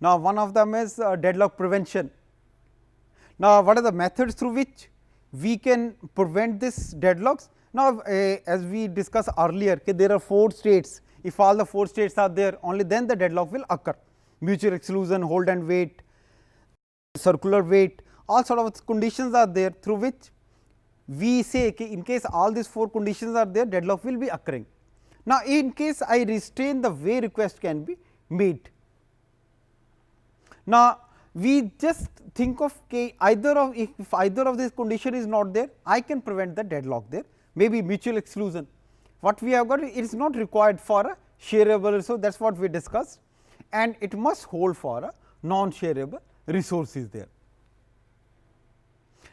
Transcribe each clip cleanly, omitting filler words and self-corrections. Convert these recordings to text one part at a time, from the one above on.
Now, one of them is deadlock prevention. Now, what are the methods through which we can prevent this deadlocks? Now, as we discussed earlier, there are 4 states. If all the 4 states are there, only then the deadlock will occur. Mutual exclusion, hold and wait, circular wait, all sort of conditions are there through which we say in case all these 4 conditions are there, deadlock will be occurring. Now, in case I restrain the way request can be made. Now, we just think of either of if either of these condition is not there, I can prevent the deadlock there, maybe mutual exclusion. What we have got, it is not required for a shareable resource, that is what we discussed, and it must hold for a non shareable resources there.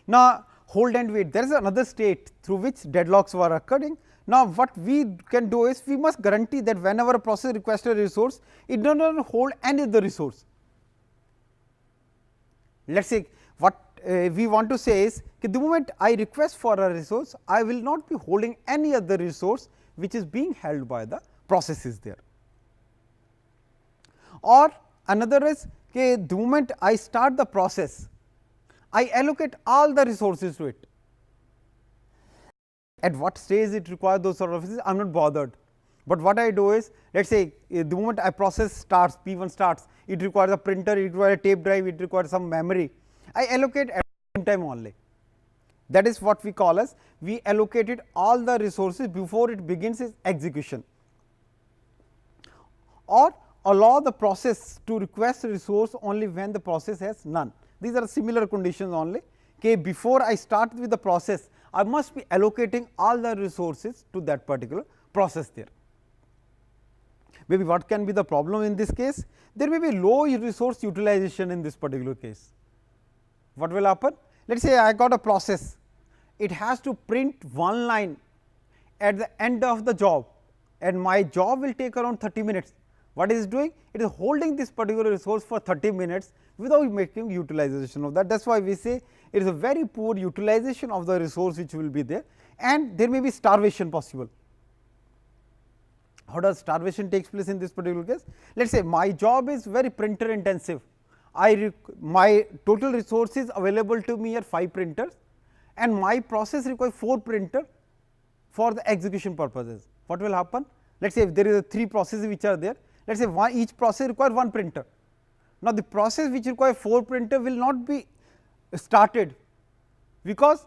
Now, hold and wait, there is another state through which deadlocks were occurring. Now, what we can do is we must guarantee that whenever a process requests a resource, it does not hold any other resource. Let us say what we want to say is the moment I request for a resource, I will not be holding any other resource which is being held by the processes there. Or another is the moment I start the process, I allocate all the resources to it. At what stage it requires those sort of resources, I am not bothered, but what I do is let us say the moment a process starts, P 1 starts, it requires a printer, it requires a tape drive, it requires some memory, I allocate at the same time only. That is what we call as we allocated all the resources before it begins its execution, or allow the process to request a resource only when the process has none. These are similar conditions only. Okay, before I start with the process, I must be allocating all the resources to that particular process there. Maybe what can be the problem in this case? There may be low resource utilization in this particular case. What will happen? Let us say I got a process, it has to print one line at the end of the job, and my job will take around 30 minutes. What is doing? It is holding this particular resource for 30 minutes without making utilization of that. That is why we say it is a very poor utilization of the resource which will be there, and there may be starvation possible. How does starvation takes place in this particular case? Let us say my job is very printer intensive, my total resources available to me are 5 printers, and my process requires 4 printers for the execution purposes. What will happen? Let us say if there is 3 processes which are there, let us say each process requires 1 printer. Now, the process which requires 4 printer will not be started, because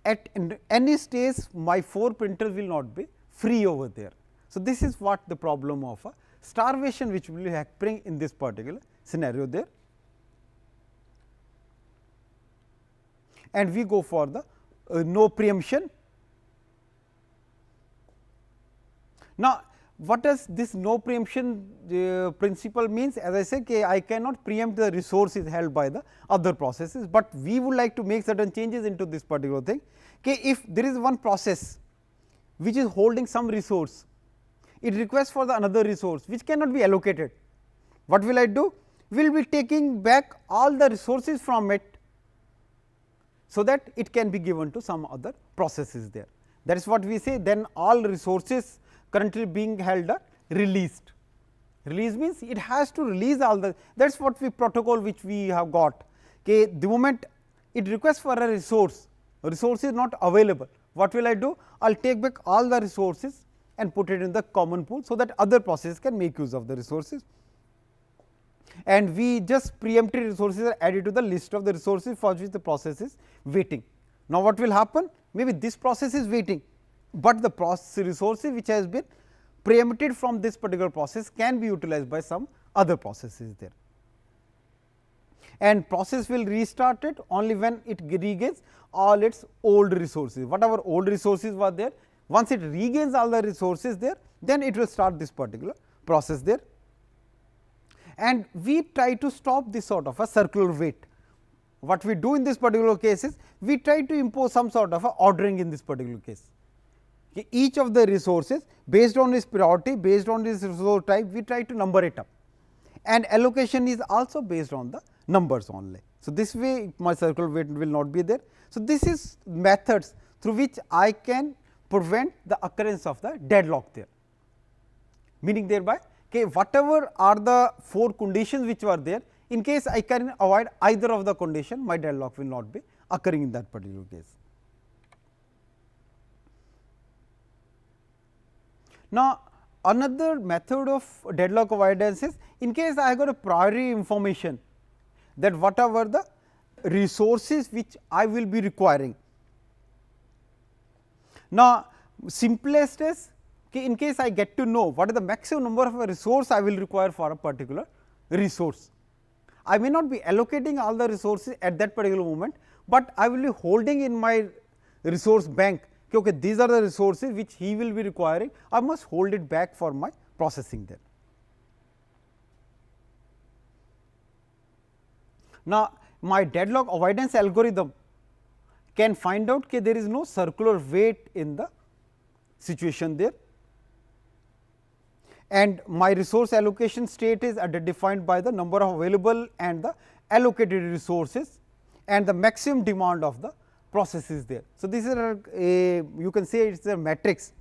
at any stage my 4 printers will not be free over there. So, this is what the problem of a starvation which will be happening in this particular scenario there, and we go for the no preemption. Now, what does this no preemption principle means? As I said, I cannot preempt the resources held by the other processes, but we would like to make certain changes into this particular thing. If there is one process which is holding some resource, it requests for the another resource which cannot be allocated. What will I do? We will be taking back all the resources from it, so that it can be given to some other processes there. That is what we say, then all resources currently being held are released. Release means it has to release all the, that is what we protocol which we have got. The moment it requests for a resource is not available, what will I do? I will take back all the resources and put it in the common pool, so that other processes can make use of the resources, and we just preempted resources are added to the list of the resources for which the process is waiting. Now, what will happen? Maybe this process is waiting, but the process resources which has been preempted from this particular process can be utilized by some other processes there, and process will restart it only when it regains all its old resources. Whatever old resources were there, once it regains all the resources there, then it will start this particular process there, and we try to stop this sort of a circular wait. What we do in this particular case is we try to impose some sort of a ordering in this particular case. Each of the resources based on its priority, based on its resource type, we try to number it up, and allocation is also based on the numbers only. So, this way my circular wait will not be there. So, this is methods through which I can prevent the occurrence of the deadlock there, meaning thereby whatever are the 4 conditions which were there, In case I can avoid either of the condition, my deadlock will not be occurring in that particular case. Now, another method of deadlock avoidance is, in case I got a priori information that whatever the resources which I will be requiring. Now, simplest is, in case I get to know what is the maximum number of a resource I will require for a particular resource. I may not be allocating all the resources at that particular moment, but I will be holding in my resource bank, okay, these are the resources which he will be requiring, I must hold it back for my processing there. Now, my deadlock avoidance algorithm can find out that there is no circular weight in the situation there, and my resource allocation state is defined by the number of available and the allocated resources and the maximum demand of the process is there. So, this is a you can say it is a matrix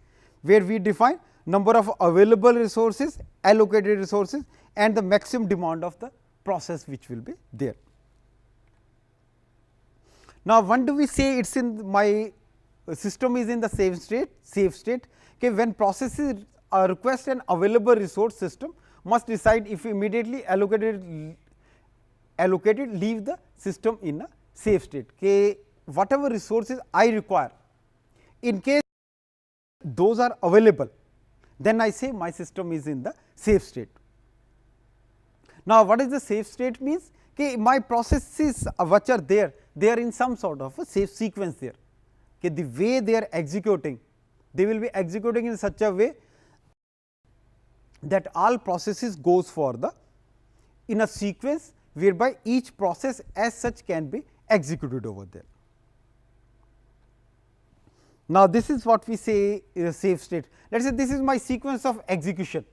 where we define number of available resources, allocated resources and the maximum demand of the process which will be there. Now, when do we say it is in my system is in the safe state, okay, when processes request an available resource, system must decide if immediately allocated leave the system in a safe state. Okay, whatever resources I require, in case those are available, then I say my system is in the safe state. Now, what is the safe state means? Okay, my processes which are there, they are in some sort of a safe sequence there. Okay, the way they are executing, they will be executing in such a way that all processes goes for the in a sequence whereby each process as such can be executed over there. Now, this is what we say is a safe state. Let us say this is my sequence of execution.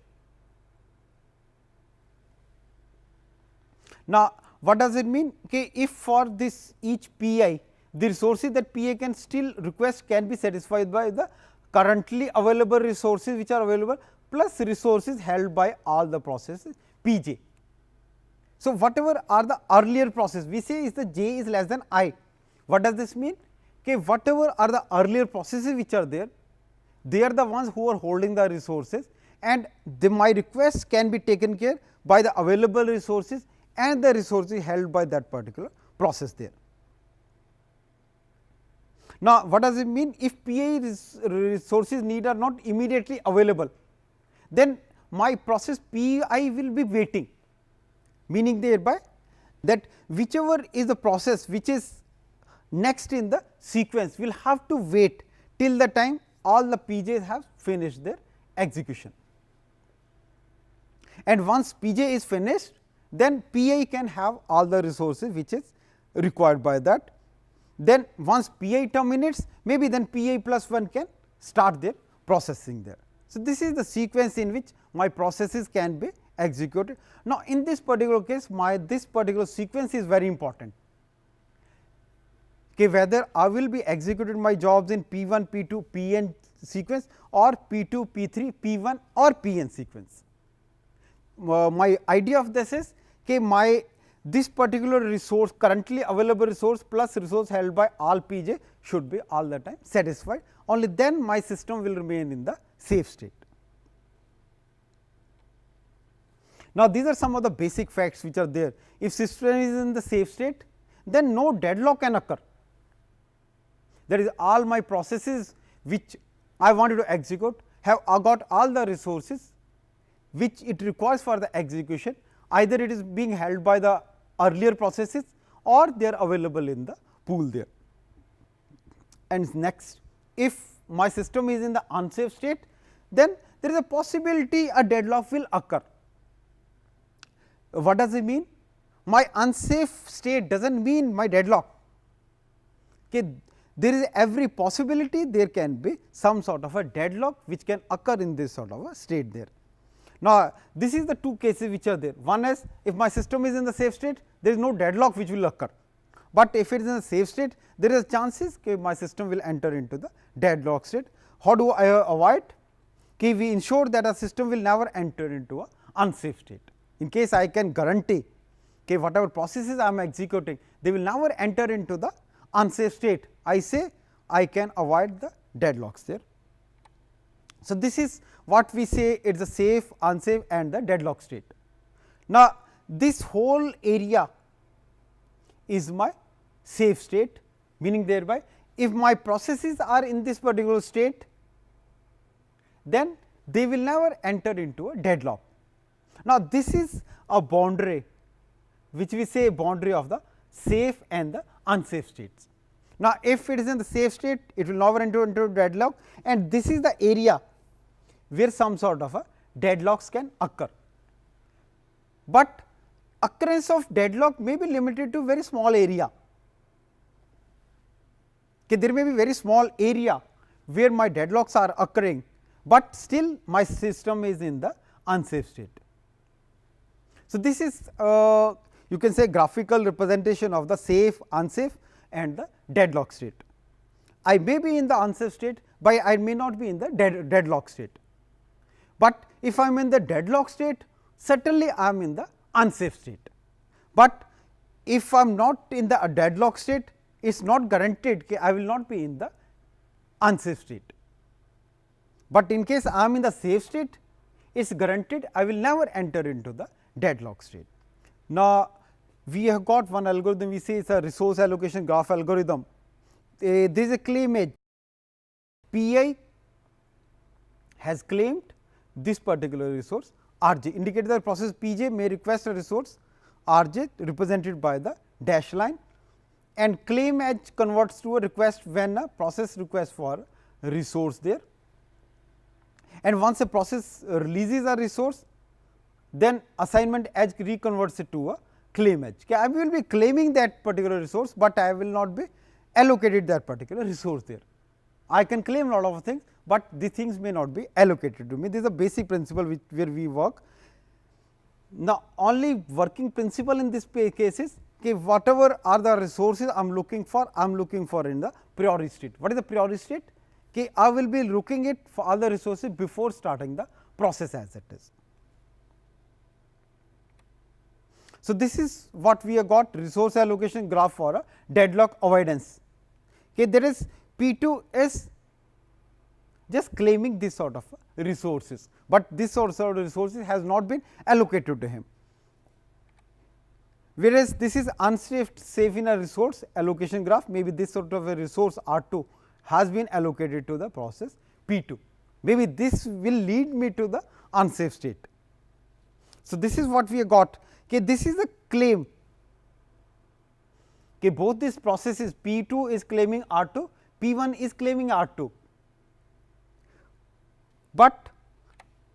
Now, what does it mean? Okay, if for this each P I, the resources that P I can still request can be satisfied by the currently available resources which are available plus resources held by all the processes P j. So, whatever are the earlier process, we say is the j is less than I. What does this mean? Okay, whatever are the earlier processes which are there, they are the ones who are holding the resources and my requests can be taken care by the available resources and the resources held by that particular process there. Now, what does it mean? If P I resources need are not immediately available, then my process P I will be waiting, meaning thereby that whichever is the process which is next in the sequence will have to wait till the time all the P j's have finished their execution. And once P j is finished, then P I can have all the resources which is required by that. Then once P I terminates, maybe then P I plus 1 can start their processing there. So, this is the sequence in which my processes can be executed. Now, in this particular case, this particular sequence is very important. Okay, whether I will be executed my jobs in P 1, P 2, P n sequence or P 2, P 3, P 1 or P n sequence. My idea of this is okay, this particular resource, currently available resource plus resource held by all P j should be all the time satisfied, only then my system will remain in the safe state. Now, these are some of the basic facts which are there. If system is in the safe state, then no deadlock can occur. That is, all my processes which I wanted to execute have got all the resources which it requires for the execution, either it is being held by the earlier processes or they are available in the pool there. And next, if my system is in the unsafe state, then there is a possibility a deadlock will occur. What does it mean? My unsafe state does not mean my deadlock. Okay, there is every possibility there can be some sort of a deadlock which can occur in this sort of a state there. Now, this is the two cases which are there. One is if my system is in the safe state, there is no deadlock which will occur, but if it is in the safe state, there is chances that my system will enter into the deadlock state. How do I avoid? Okay, we ensure that a system will never enter into a unsafe state. In case I can guarantee Okay, whatever processes I am executing, they will never enter into the unsafe state. I say I can avoid the deadlocks there. So, this is what we say it is a safe, unsafe and the deadlock state. Now, this whole area is my safe state, meaning thereby if my processes are in this particular state, then they will never enter into a deadlock. Now, this is a boundary which we say boundary of the safe and the unsafe states. Now, if it is in the safe state, it will never enter into deadlock, and this is the area where some sort of a deadlocks can occur. But occurrence of deadlock may be limited to very small area. Okay, there may be very small area where my deadlocks are occurring, but still my system is in the unsafe state. So, this is you can say graphical representation of the safe, unsafe and the deadlock state. I may be in the unsafe state, but I may not be in the deadlock state. But if I am in the deadlock state, certainly I am in the unsafe state. But if I am not in the deadlock state, it is not guaranteed that I will not be in the unsafe state. But in case I am in the safe state, it is guaranteed I will never enter into the deadlock state. Now, we have got one algorithm, we say it is a resource allocation graph algorithm. There is a claim edge, Pi has claimed this particular resource R j, indicated that process P j may request a resource R j represented by the dash line, and claim edge converts to a request when a process requests for a resource there. And once a process releases a resource, then assignment edge reconverts it to a claim edge. Okay, I will be claiming that particular resource, but I will not be allocated that particular resource there. I can claim a lot of things, but the things may not be allocated to me. This is a basic principle where we work. Now, only working principle in this case is okay, whatever are the resources I am looking for in the priori state. What is the priori state? Okay, I will be looking it for all the resources before starting the process as it is. So, this is what we have got resource allocation graph for a deadlock avoidance. Okay, there is P 2 is just claiming this sort of resources, but this sort of resources has not been allocated to him. Whereas, this is unsafe safe in a resource allocation graph, maybe this sort of a resource R 2 has been allocated to the process P 2, maybe this will lead me to the unsafe state. So, this is what we have got. Okay, this is a claim. Okay, both these processes P 2 is claiming R 2, P 1 is claiming R 2, but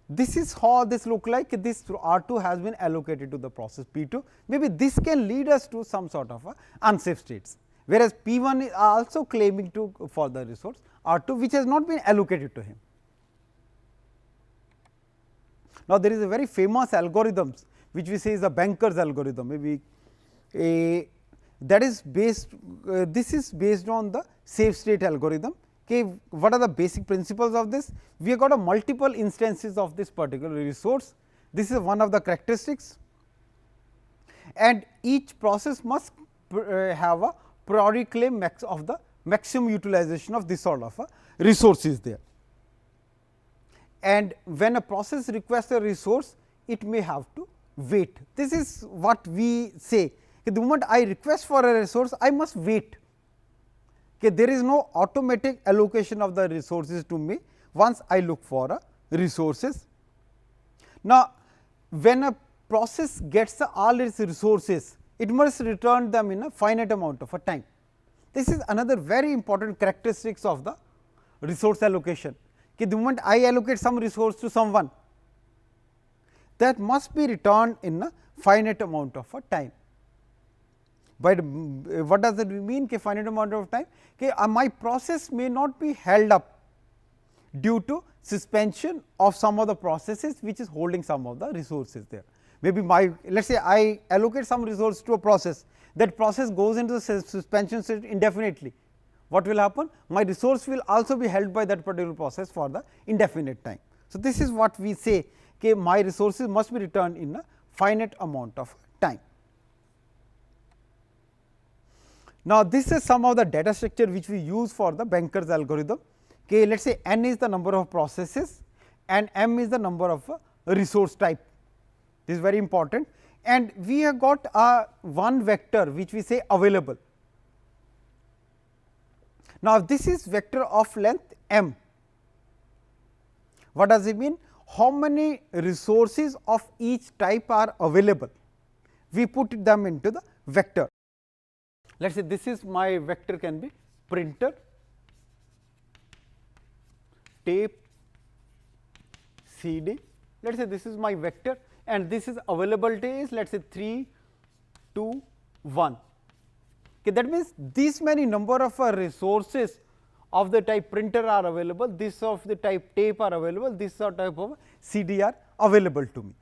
this is how this look like. This R 2 has been allocated to the process P 2, maybe this can lead us to some sort of a unsafe states, whereas P 1 is also claiming to for the resource R 2 which has not been allocated to him. Now, there is a very famous algorithms which we say is the Banker's algorithm, maybe that is based this is based on the safe state algorithm. Okay, what are the basic principles of this? We have got a multiple instances of this particular resource. This is one of the characteristics, and each process must have a priori claim max of the maximum utilization of this sort of a resources there. And when a process requests a resource, it may have to wait. This is what we say. Okay, the moment I request for a resource, I must wait. Okay, there is no automatic allocation of the resources to me once I look for a resources. Now, when a process gets all its resources, it must return them in a finite amount of a time. This is another very important characteristics of the resource allocation. Okay, the moment I allocate some resource to someone, that must be returned in a finite amount of a time. But what does it mean? Okay, finite amount of time? Okay, my process may not be held up due to suspension of some of the processes which is holding some of the resources there. Maybe my let us say I allocate some resource to a process, that process goes into the suspension state indefinitely. What will happen? My resource will also be held by that particular process for the indefinite time. So, this is what we say, okay, my resources must be returned in a finite amount of time. Now, this is some of the data structure which we use for the Banker's algorithm. Okay, let us say n is the number of processes and m is the number of resource type. This is very important, and we have got a one vector which we say available. Now, this is vector of length m. What does it mean? How many resources of each type are available? We put them into the vector. Let us say this is my vector, can be printer, tape, CD. Let us say this is my vector, and this is availability is let us say 3, 2, 1. Okay, that means this many number of resources of the type printer are available, this of the type tape are available, this type of CD are available to me.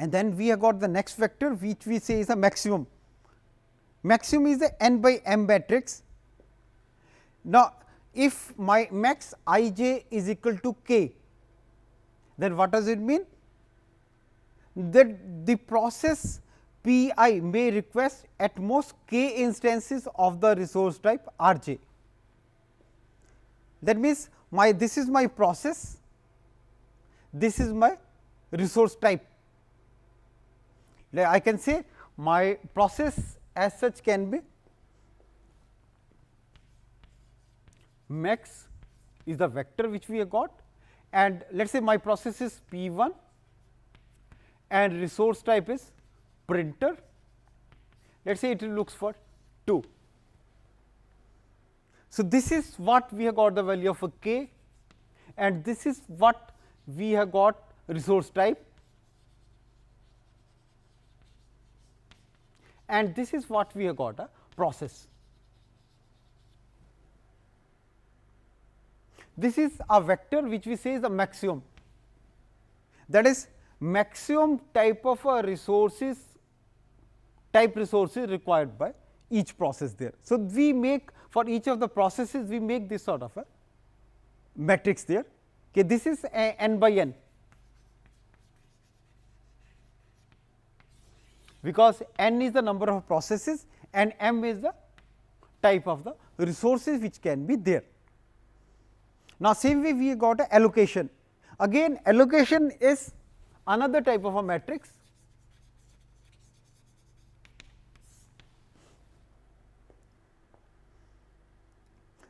And then we have got the next vector which we say is a maximum. Maximum is the n by m matrix. Now, if my max I j is equal to k, then what does it mean? That the process P I may request at most k instances of the resource type R j. That means, this is my process, this is my resource type. I can say my process as such can be max is the vector which we have got, and let us say my process is P 1 and resource type is printer. Let us say it looks for 2. So, this is what we have got the value of a k, and this is what we have got resource type, and this is what we have got a process. This is a vector which we say is a maximum, that is maximum type of resources required by each process there. So, we make for each of the processes we make this sort of a matrix there. Okay, this is a n by n, because n is the number of processes and m is the type of the resources which can be there. Now, same way we got a allocation. Again, allocation is another type of a matrix.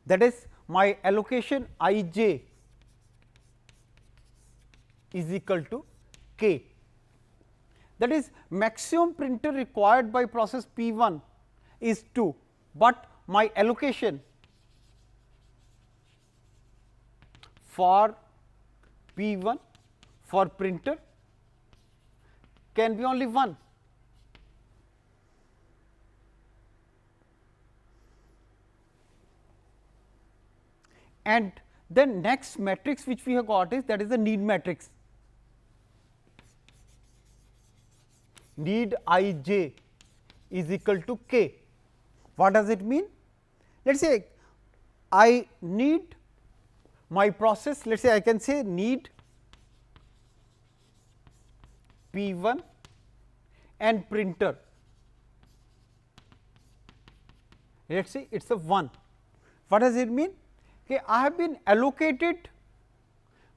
That is my allocation I j is equal to k. That is maximum printer required by process P 1 is 2, but my allocation for P 1 for printer can be only 1. And then next matrix which we have got is that is the need matrix. Need I j is equal to k. What does it mean? Let us say I need my process, let us say I can say need P 1 and printer, let us say it is a 1. What does it mean? Okay, I have been allocated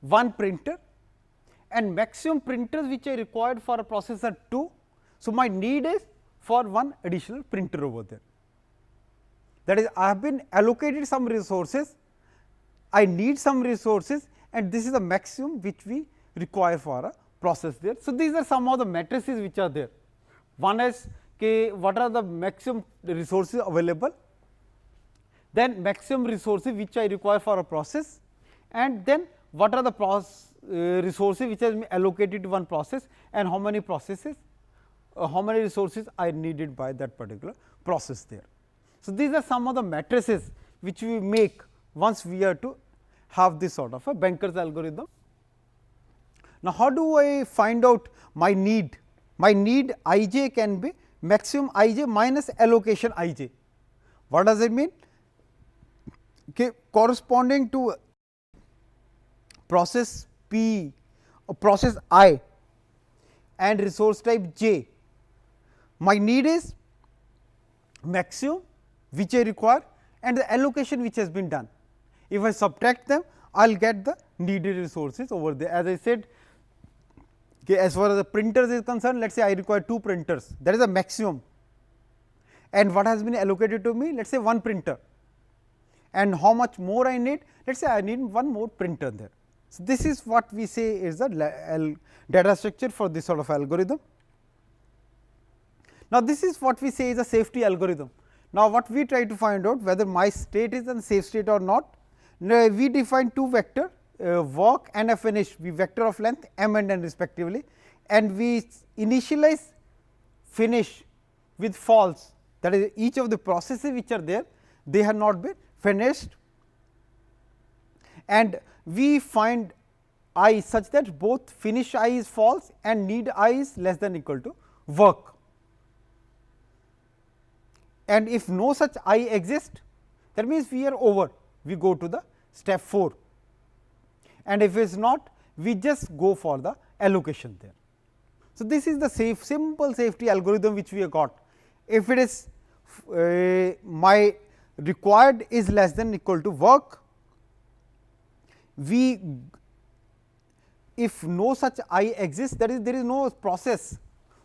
one printer and maximum printers which I required for a process are 2. So, my need is for one additional printer over there. That is, I have been allocated some resources, I need some resources, and this is the maximum which we require for a process there. So, these are some of the matrices which are there. One is what are the maximum resources available, then maximum resources which I require for a process, and then what are the resources which has been allocated to one process, and how many processes, how many resources I needed by that particular process there. So, these are some of the matrices which we make once we are to have this sort of a Banker's algorithm. Now, how do I find out my need? My need I j can be maximum I j minus allocation I j. What does it mean? Okay, corresponding to process P or process I and resource type j, my need is maximum which I require and the allocation which has been done. If I subtract them, I will get the needed resources over there. As I said, okay, as far as the printers is concerned, let us say I require 2 printers, that is the maximum, and what has been allocated to me, let us say 1 printer, and how much more I need, let us say I need 1 more printer there. So, this is what we say is the data structure for this sort of algorithm. Now, this is what we say is a safety algorithm. Now, what we try to find out whether my state is in safe state or not. Now, we define 2 vector work and a finish, we vector of length m and n respectively, and we initialize finish with false, that is each of the processes which are there, they have not been finished, and we find I such that both finish I is false and need I is less than equal to work. And if no such I exist, that means we are over, we go to the step 4, and if it is not, we just go for the allocation there. So, this is the simple safety algorithm which we have got. If it is my required is less than equal to work, we if no such I exists, that is there is no process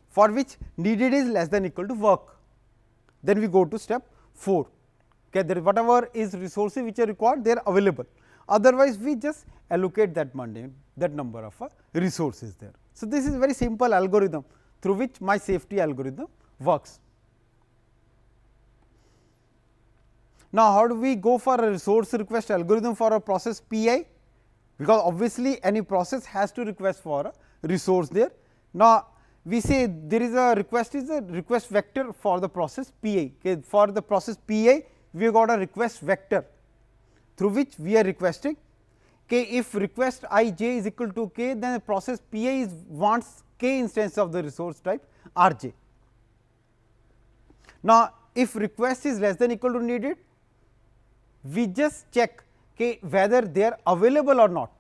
for which needed is less than equal to work, then we go to step 4. Okay, there is whatever is resources which are required, they are available, otherwise we just allocate that number of resources there. So, this is very simple algorithm through which my safety algorithm works. Now, how do we go for a resource request algorithm for a process P I? Because obviously, any process has to request for a resource there. Now, we say there is a request vector for the process P I. Okay. For the process P I, we have got a request vector through which we are requesting. Okay. If request I j is equal to k, then the process P I wants k instance of the resource type R j. Now, if request is less than equal to needed, we just check whether they are available or not.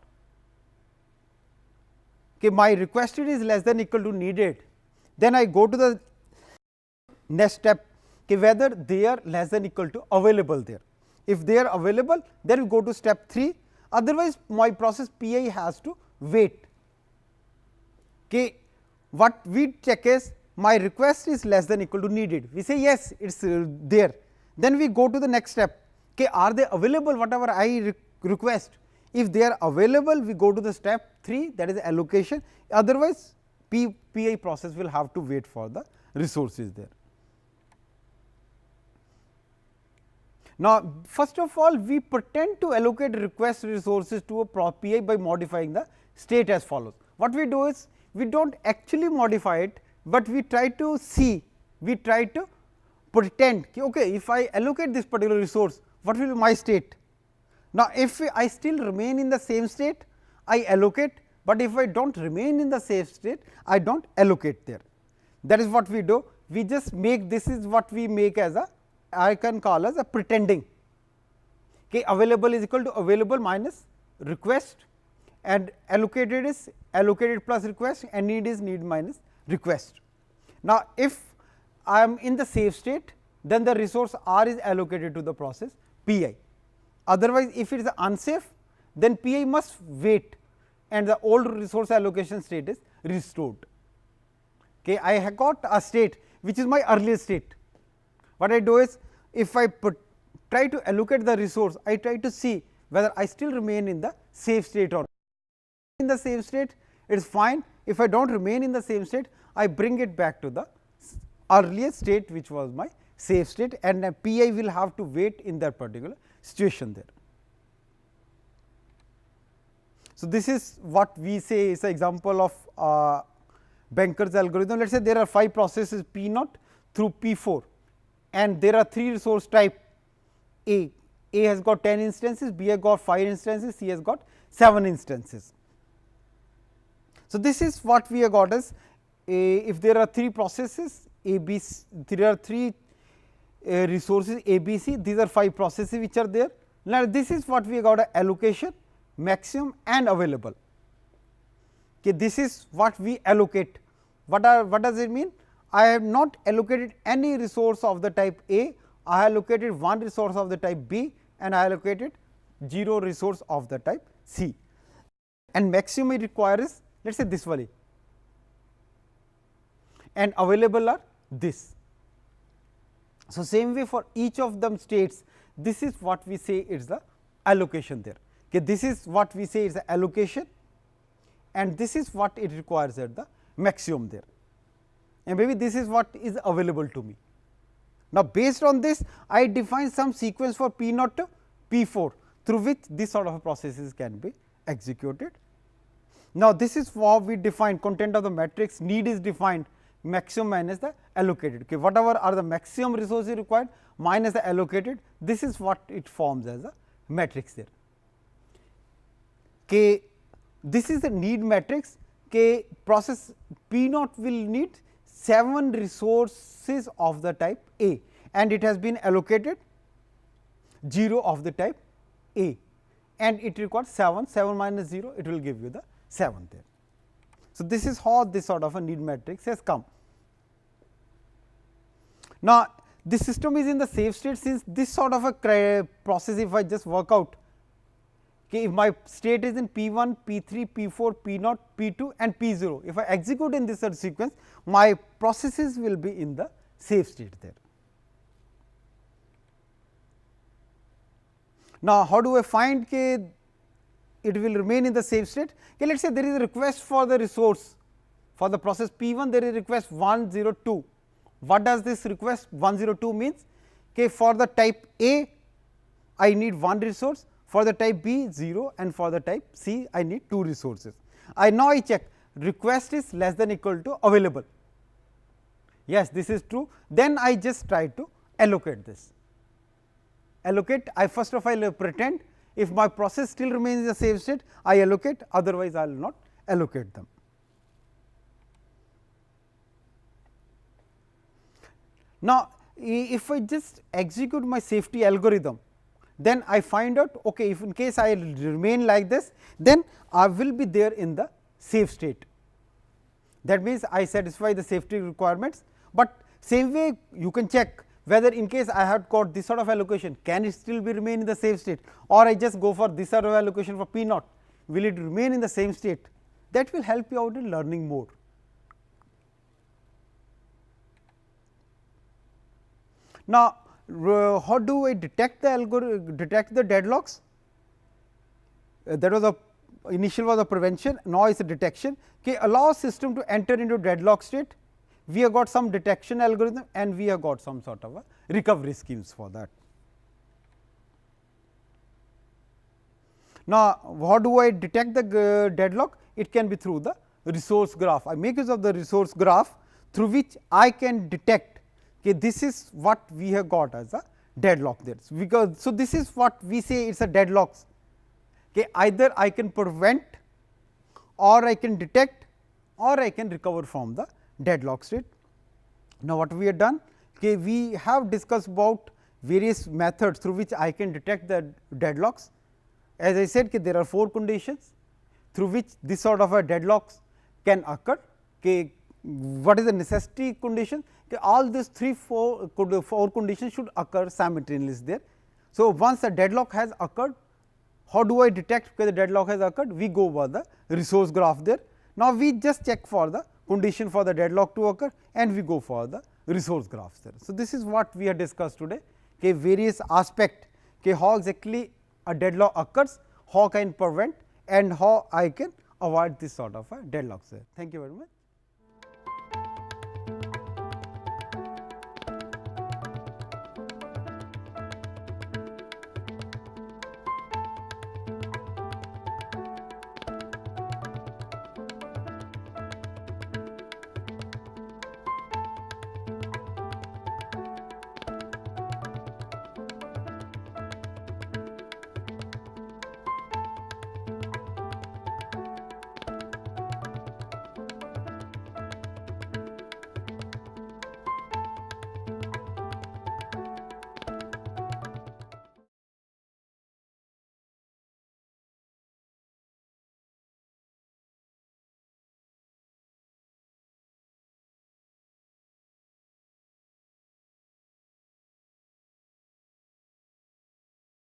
My requested is less than equal to needed, then I go to the next step whether they are less than equal to available there. If they are available, then we go to step 3, otherwise my process P I has to wait. What we check is my request is less than equal to needed, we say yes, it is there, then we go to the next step. Are they available whatever I request? If they are available, we go to the step 3, that is allocation, otherwise P I process will have to wait for the resources there. Now, first of all, we pretend to allocate request resources to a P I by modifying the state as follows. What we do is, we do not actually modify it, but we try to see, we try to pretend if I allocate this particular resource, what will be my state? Now, if I still remain in the same state, I allocate, but if I do not remain in the same state, I do not allocate there. That is what we do, we just make, this is what we make as a, I can call as a pretending. Available is equal to available minus request, and allocated is allocated plus request, and need is need minus request. Now, if I am in the safe state, then the resource R is allocated to the process P I. Otherwise, if it is unsafe, then P I must wait and the old resource allocation state is restored. I have got a state which is my earliest state. What I do is, if I try to allocate the resource, I try to see whether I still remain in the safe state or not. In the safe state, it is fine. If I do not remain in the same state, I bring it back to the earliest state which was my safe state, and P I will have to wait in that particular situation there. So, this is what we say is an example of Banker's algorithm. Let us say there are 5 processes P naught through P 4, and there are 3 resource type A. A has got 10 instances, B has got 5 instances, C has got 7 instances. So, this is what we have got as if there are 3 processes A, B, there are 3 resources A, B, C, these are 5 processes which are there. Now, this is what we have got a allocation, maximum and available. This is what we allocate. What does it mean? I have not allocated any resource of the type A, I have allocated one resource of the type B and I allocated 0 resource of the type C, and maximum it requires let us say this value and available are this. So, same way for each of them states, this is what we say is the allocation there. Okay, this is what we say is the allocation and this is what it requires at the maximum there, and maybe this is what is available to me. Now, based on this I define some sequence for P naught to P 4 through which this sort of processes can be executed. Now, this is how we define content of the matrix, need is defined maximum minus the allocated. Okay, whatever are the maximum resources required minus the allocated, this is what it forms as a matrix there. Okay, this is the need matrix. Okay, process P naught will need 7 resources of the type A and it has been allocated 0 of the type A and it requires 7 minus 0, it will give you the 7 there. So, this is how this sort of a need matrix has come. Now, this system is in the safe state, since this sort of a process, if I just work out, okay, if my state is in P 1, P 3, P 4, P 0, P 2 and P 0, if I execute in this sequence, my processes will be in the safe state there. Now, how do I find it will remain in the safe state? Okay, let us say there is a request for the resource for the process P 1, there is request 102. What does this request 102 means? Okay, for the type A I need 1 resource, for the type B 0 and for the type C I need 2 resources. Now I check request is less than equal to available. Yes, this is true. Then I just try to allocate this. Allocate, I first of all pretend if my process still remains in the safe state, I allocate, otherwise I will not allocate them. Now, if I just execute my safety algorithm, then I find out, okay, if in case I remain like this, then I will be there in the safe state. That means, I satisfy the safety requirements, but same way you can check whether in case I have got this sort of allocation, can it still be remain in the safe state, or I just go for this sort of allocation for P naught, will it remain in the same state? That will help you out in learning more. Now, how do I detect the deadlocks? That was a initial was a prevention, now is a detection. Okay, allow system to enter into deadlock state. We have got some detection algorithm and we have got some sort of a recovery schemes for that. Now, how do I detect the deadlock? It can be through the resource graph. I make use of the resource graph through which I can detect, okay, this is what we have got as a deadlock there. Because, so this is what we say it is a deadlocks. Okay, either I can prevent or I can detect or I can recover from the deadlock state. Now, what we have done? Okay, we have discussed about various methods through which I can detect the deadlocks. As I said, okay, there are 4 conditions through which this sort of a deadlocks can occur. Okay, what is the necessity condition? Okay, all these 4 conditions should occur simultaneously there. So, once a deadlock has occurred, how do I detect whether the deadlock has occurred? We go over the resource graph there. Now, we just check for the condition for the deadlock to occur and we go for the resource graphs there. So, this is what we have discussed today, okay, various aspect, okay, how exactly a deadlock occurs, how can prevent and how I can avoid this sort of a deadlocks there. Thank you very much.